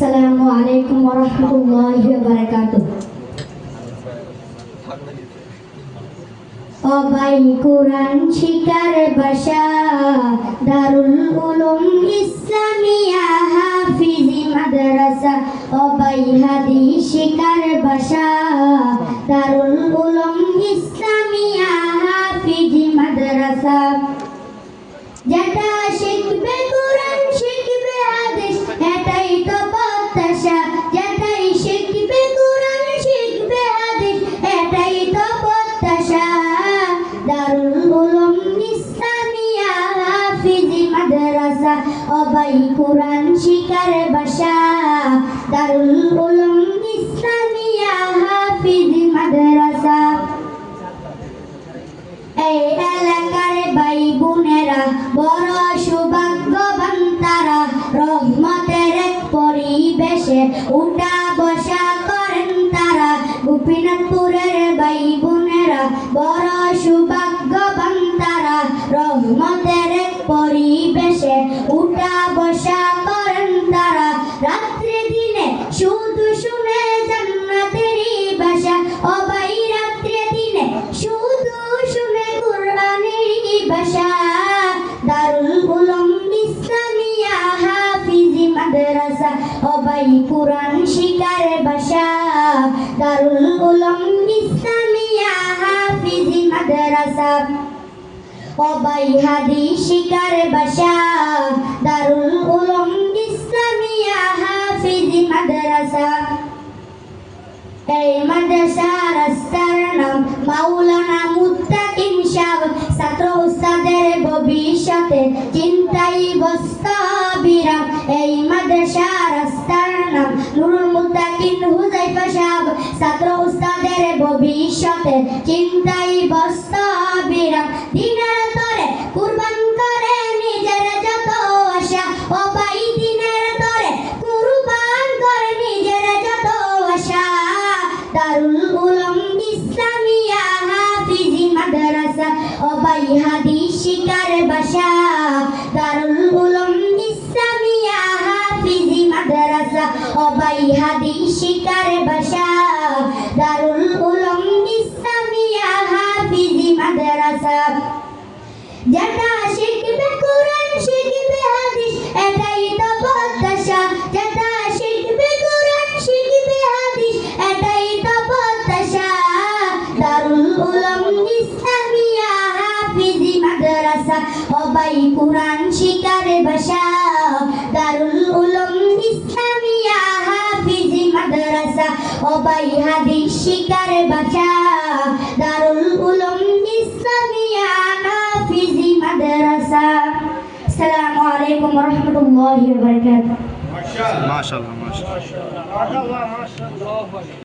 আসসালামু আলাইকুম ওয়া রাহমাতুল্লাহি ওয়া বারাকাতুহু। ও ভাই কুরআন শিকার বাসা, দারুল উলুম ইসলামিয়া হাফিজি মাদ্রাসা। ও ভাই হাদিস শিকার বাসা, দারুল উলুম ইসলামিয়া হাফিজি মাদ্রাসা। যেটা শিখবে কুরআন শিখবে হাদিস, এটাই তো প্রত্যাশা। যেটাই শিখবে কুরআন শিখবে হাদিস, এটাই তো প্রত্যাশা। দারুল উলুম ইসলামিয়া হাফিজি মাদ্রাসা। ও ভাই কুরআন শিকার বাসা, দারুল উলুম ইসলামিয়া হাফিজি মাদ্রাসা। এই এলাকার ভাই বোনেরা বড় সৌভাগ্যবান তারা, রহমতের এক পরিবেশে উঠা বসা করেন তারা। গোপীনাথপুরের ভাই বোনেরা বড় সৌভাগ্যবান তারা, রহমতের এক পরিবেশে উঠা বসা করেন তারা। রাত্রি দিনে শুধু শুনে জান্নাতেরই ভাষা। ও ভাই রাত্রি দিনে শুধু শুনে কুরআনেরই ভাষা। দারুল উলুম ইসলামিয়া হাফিজি মাদ্রাসা। ও ভাই কুরআন শিকার বাসা, দারুল উলুম ইসলামিয়া হাফিজি মাদ্রাসা। ও ভাই হাদিস শিকার বাসা, দারুল উলুম ইসলামিয়া হাফিজি মাদ্রাসা। এই মাদ্রাসা রাস্তার নাম মাওলানা মুত্তাকিন সাহেব। ছাত্র উস্তাদের ভবিষ্যতে চিন্তাই বস্তা বিরাম। এই মাদ্রাসা রাস্তার নাম নুরুল মুত্তাকিন হুযায়ফা সাহেব। ছাত্র উস্তাদের ভবিষ্যতে চিন্তাই বস্তা বিরাম। দিনের তরে কুরবান করে নিজের যত আশা। ও ভাই দিনের তরে কুরবান করে নিজের যত আশা। দারুল উলুম ইসলামিয়া হাফিজি মাদ্রাসা। ও ভাই হাদিস শিকার বাসা, দারুল উলুম ইসলামিয়া হাফিজি মাদ্রাসা। ও ভাই হাদিস শিকার বাসা, দারুল উলুম ইসলামিয়া হাফিজি মাদ্রাসা। যেটা শিখবে কুরআন শিখবে হাদিস, এটাই তো প্রত্যাশা। যেটা শিখবে কুরআন শিখবে হাদিস, এটাই তো প্রত্যাশা। দারুল উলুম ইসলামিয়া হাফিজি মাদ্রাসা। ও ভাই কুরআন শিকার বাসা, দারুল উলুম ইসলামিয়া হাফিজি মাদ্রাসা। ও ভাই হাদিস শিকার বাসা, দারুল উলুম ইসলামিয়া হাফিজি মাদ্রাসা। আসসালামু আলাইকুম ওয়া রাহমাতুল্লাহি ওয়া বারাকাতুহু। মাশাআল্লাহ মাশাআল্লাহ।